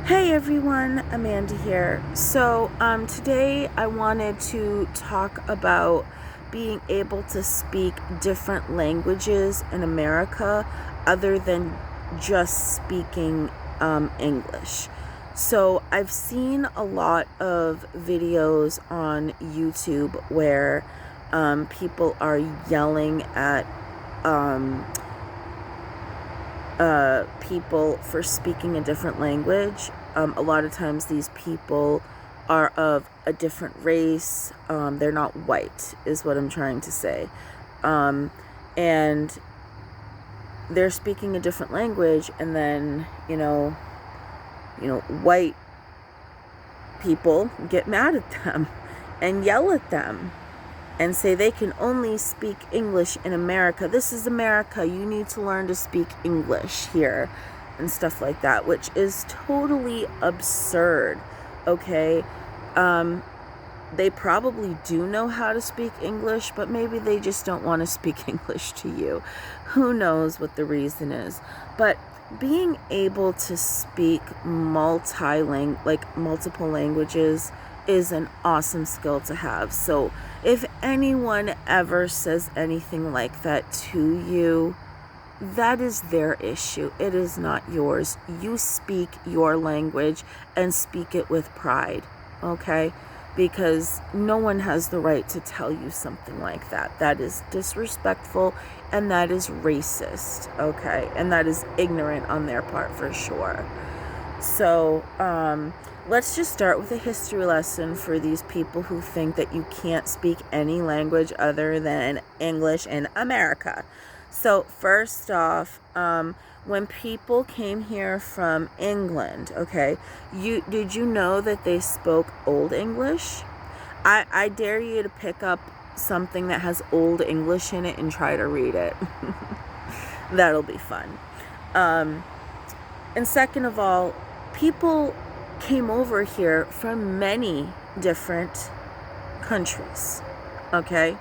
Hey everyone, Amanda here. So today I wanted to talk about being able to speak different languages in America other than just speaking English. So I've seen a lot of videos on YouTube where people are yelling at people for speaking a different language. A lot of times these people are of a different race. They're not white, is what I'm trying to say. And they're speaking a different language, and then, white people get mad at them and yell at them and say they can only speak English in America. This is America. You need to learn to speak English here and stuff like that, which is totally absurd, okay? They probably do know how to speak English, but maybe they just don't want to speak English to you. Who knows what the reason is? But being able to speak multiple languages is an awesome skill to have. So if anyone ever says anything like that to you, that is their issue. It is not yours. You speak your language and speak it with pride, okay? Because no one has the right to tell you something like that. That is disrespectful and that is racist, okay? And that is ignorant on their part for sure. So, let's just start with a history lesson for these people who think that you can't speak any language other than English in America. So first off, when people came here from England, okay, did you know that they spoke Old English? I dare you to pick up something that has Old English in it and try to read it. That'll be fun. And second of all, people came over here from many different countries, okay?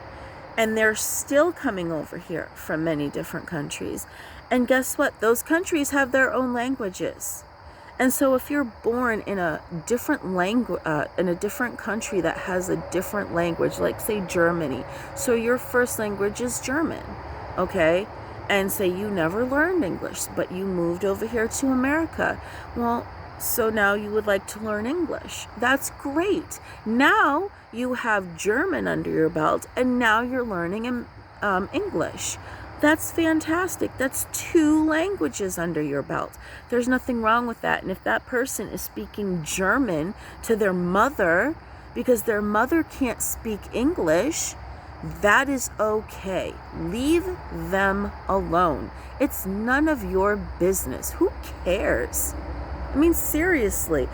And they're still coming over here from many different countries. And guess what? Those countries have their own languages. And so if you're born in a different language, in a different country that has a different language, like say Germany, so your first language is German, okay? And say you never learned English, but you moved over here to America. Well, so now you would like to learn English. That's great. Now you have German under your belt, and now you're learning English. That's fantastic. That's 2 languages under your belt. There's nothing wrong with that. And if that person is speaking German to their mother because their mother can't speak English, that is okay. Leave them alone. It's none of your business. Who cares? I mean, seriously,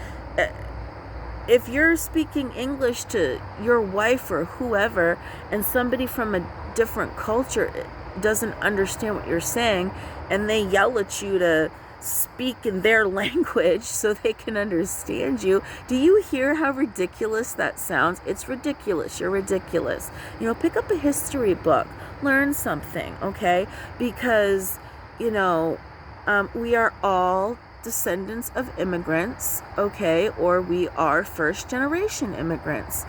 if you're speaking English to your wife or whoever, and somebody from a different culture doesn't understand what you're saying, and they yell at you to speak in their language so they can understand you, do you hear how ridiculous that sounds? It's ridiculous. You're ridiculous. Pick up a history book. Learn something, okay? Because, we are all descendants of immigrants, okay, or we are first generation immigrants.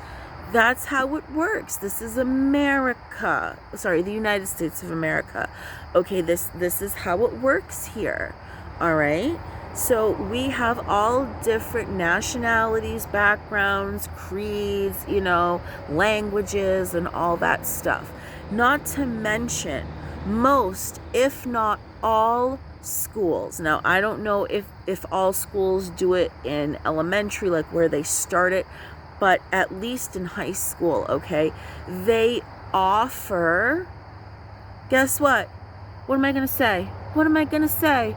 That's how it works. This is America. Sorry, the United States of America. Okay, this is how it works here. All right? So we have all different nationalities, backgrounds, creeds, languages and all that stuff. Not to mention most, if not all, schools. Now, I don't know if all schools do it in elementary, like where they start it, but at least in high school, okay, they offer, guess what? What am I going to say? What am I going to say?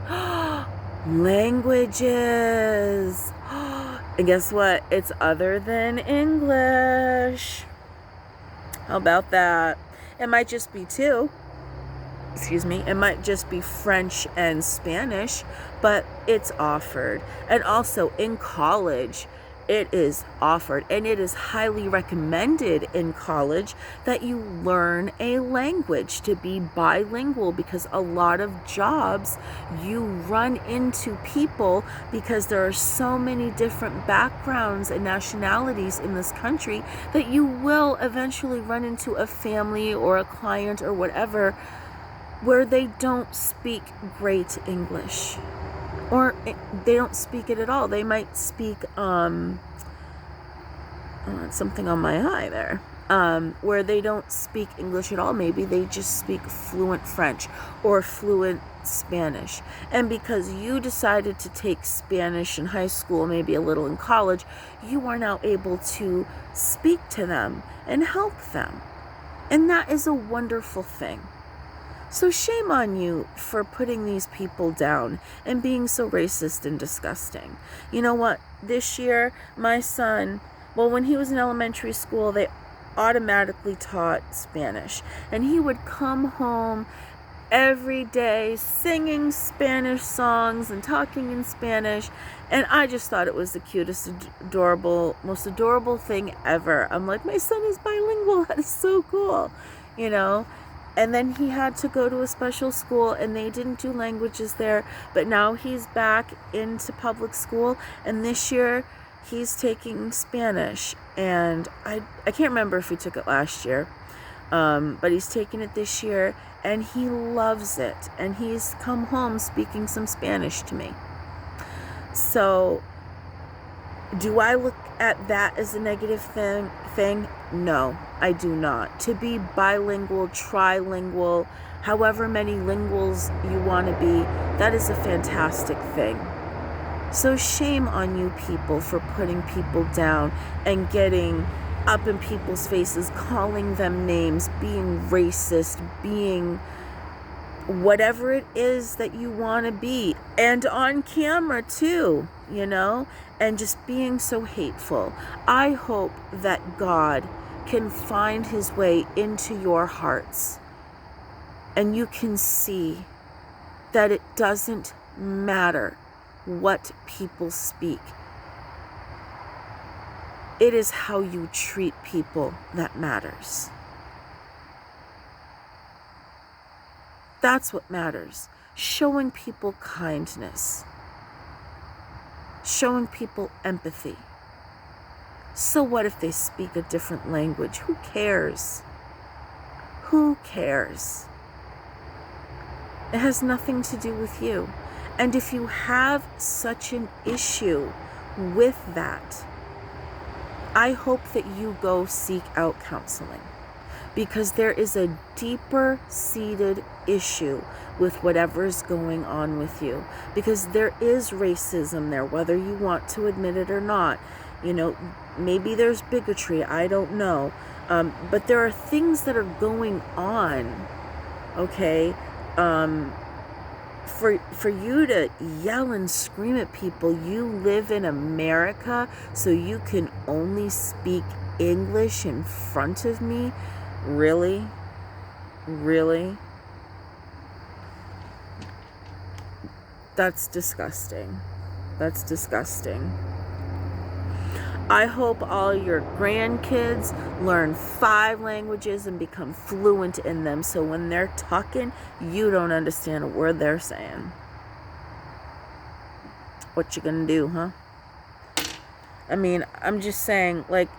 Languages. And guess what? It's other than English. How about that? It might just be 2. It might just be French and Spanish, but it's offered. And also in college, It is offered, and it is highly recommended in college that you learn a language, to be bilingual, because a lot of jobs you run into people, because there are so many different backgrounds and nationalities in this country, that you will eventually run into a family or a client or whatever where they don't speak great English. Or they don't speak it at all. They might speak, something on my eye there, where they don't speak English at all. Maybe they just speak fluent French or fluent Spanish. And because you decided to take Spanish in high school, maybe a little in college, you are now able to speak to them and help them. And that is a wonderful thing. So shame on you for putting these people down and being so racist and disgusting. You know what? This year, my son, well, when he was in elementary school, they automatically taught Spanish. And he would come home every day singing Spanish songs and talking in Spanish. And I just thought it was the cutest, adorable, most adorable thing ever. I'm like, my son is bilingual. That is so cool, you know? And then he had to go to a special school, and they didn't do languages there. But now he's back into public school, and this year he's taking Spanish. And I can't remember if he took it last year, but he's taking it this year, and he loves it. And he's come home speaking some Spanish to me. So do I look at that as a negative thing? No, I do not. To be bilingual, trilingual, however many linguals you want to be, that is a fantastic thing. So shame on you people for putting people down and getting up in people's faces, calling them names, being racist, being whatever it is that you want to be, and on camera too, you know, and just being so hateful. I hope that God can find his way into your hearts, and you can see that it doesn't matter what people speak. It is how you treat people that matters. That's what matters. Showing people kindness. Showing people empathy. So what if they speak a different language? Who cares? Who cares? It has nothing to do with you. And if you have such an issue with that, I hope that you go seek out counseling, because there is a deeper seated issue with whatever's going on with you, because there is racism there, whether you want to admit it or not. You know, maybe there's bigotry, I don't know, but there are things that are going on, okay, for you to yell and scream at people. You live in America, so you can only speak English in front of me? Really? Really? That's disgusting. That's disgusting. I hope all your grandkids learn 5 languages and become fluent in them, so when they're talking, you don't understand a word they're saying. What you gonna do, huh? I mean, I'm just saying, like,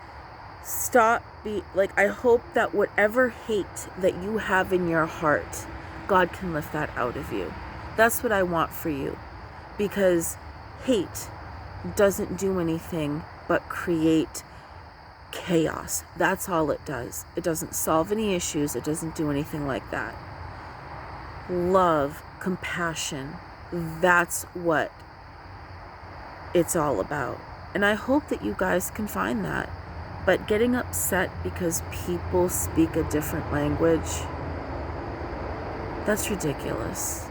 I hope that whatever hate that you have in your heart, God can lift that out of you. That's what I want for you, because hate doesn't do anything but create chaos. That's all it does. It doesn't solve any issues. It doesn't do anything like that. Love, compassion, that's what it's all about. And I hope that you guys can find that. But getting upset because people speak a different language, that's ridiculous.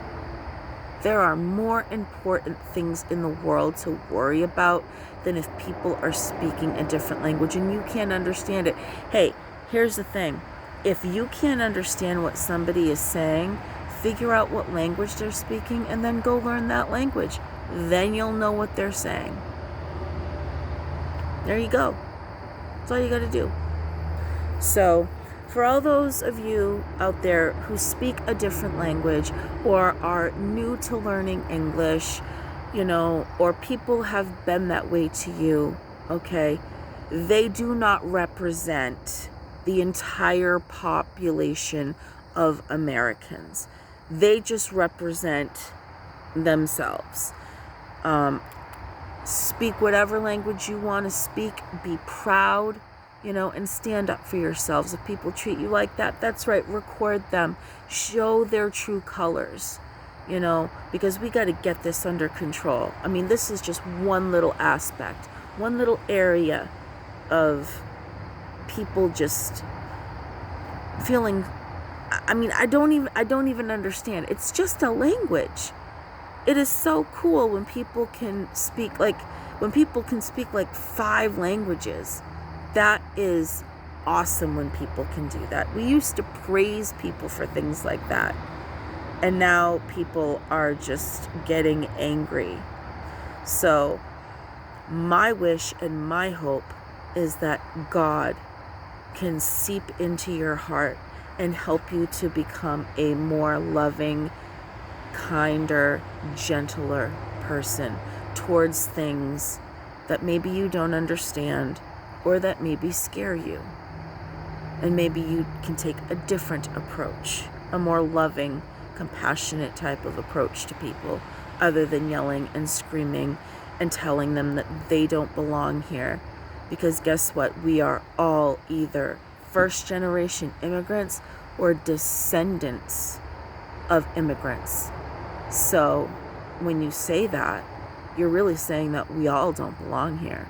There are more important things in the world to worry about than if people are speaking a different language and you can't understand it. Hey, here's the thing. If you can't understand what somebody is saying, figure out what language they're speaking and then go learn that language. Then you'll know what they're saying. There you go. That's all you got to do. So, for all those of you out there who speak a different language or are new to learning English, you know, or people have been that way to you, okay, they do not represent the entire population of Americans. They just represent themselves. Speak whatever language you want to speak. Be proud, you know, and stand up for yourselves. If people treat you like that, that's right. Record them. Show their true colors, you know, because we got to get this under control. I mean, this is just one little aspect, one little area of people just feeling, I mean, I don't even understand. It's just a language. It is so cool when people can speak like 5 languages. That is awesome when people can do that. We used to praise people for things like that. And now people are just getting angry. So my wish and my hope is that God can seep into your heart and help you to become a more loving, kinder, gentler person towards things that maybe you don't understand or that maybe scare you. And maybe you can take a different approach, a more loving, compassionate type of approach to people, other than yelling and screaming and telling them that they don't belong here. Because guess what? We are all either first-generation immigrants or descendants of immigrants. So when you say that, you're really saying that we all don't belong here.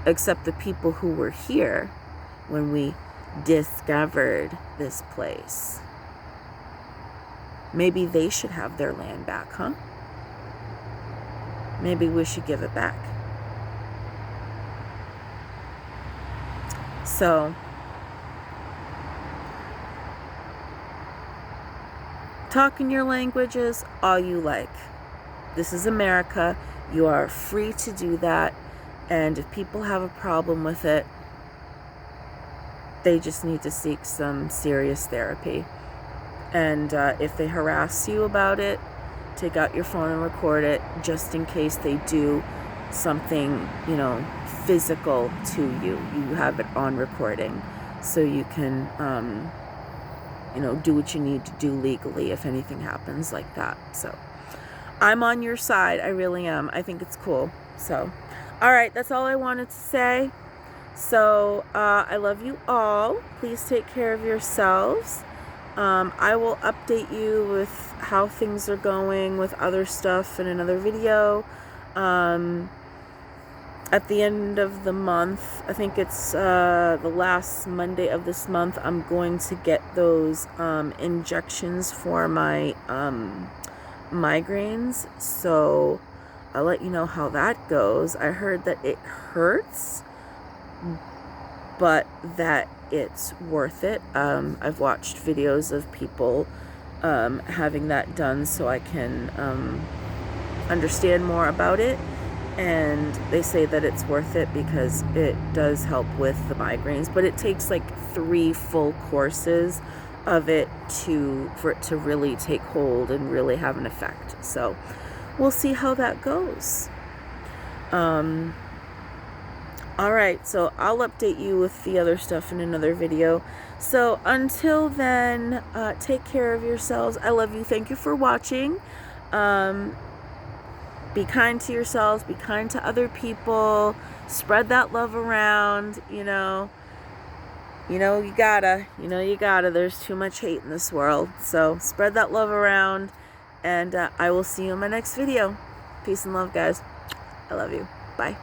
Except the people who were here when we discovered this place. Maybe they should have their land back, huh? Maybe we should give it back. So, talk in your languages all you like. This is America. You are free to do that. And if people have a problem with it, they just need to seek some serious therapy. And if they harass you about it, take out your phone and record it, just in case they do something, you know, physical to you. You have it on recording, so you can, you know, do what you need to do legally if anything happens like that. So I'm on your side. I really am. I think it's cool. So, all right, that's all I wanted to say. So I love you all. Please take care of yourselves. I will update you with how things are going with other stuff in another video. At the end of the month, I think it's the last Monday of this month, I'm going to get those injections for my migraines. So I'll let you know how that goes. I heard that it hurts, but that it's worth it. I've watched videos of people having that done so I can understand more about it. And they say that it's worth it because it does help with the migraines, but it takes like 3 full courses of it for it to really take hold and really have an effect. So we'll see how that goes. All right, so I'll update you with the other stuff in another video. So until then, take care of yourselves. I love you. Thank you for watching. Be kind to yourselves. Be kind to other people. Spread that love around. You know you gotta. There's too much hate in this world. So spread that love around. And I will see you in my next video. Peace and love, guys. I love you. Bye.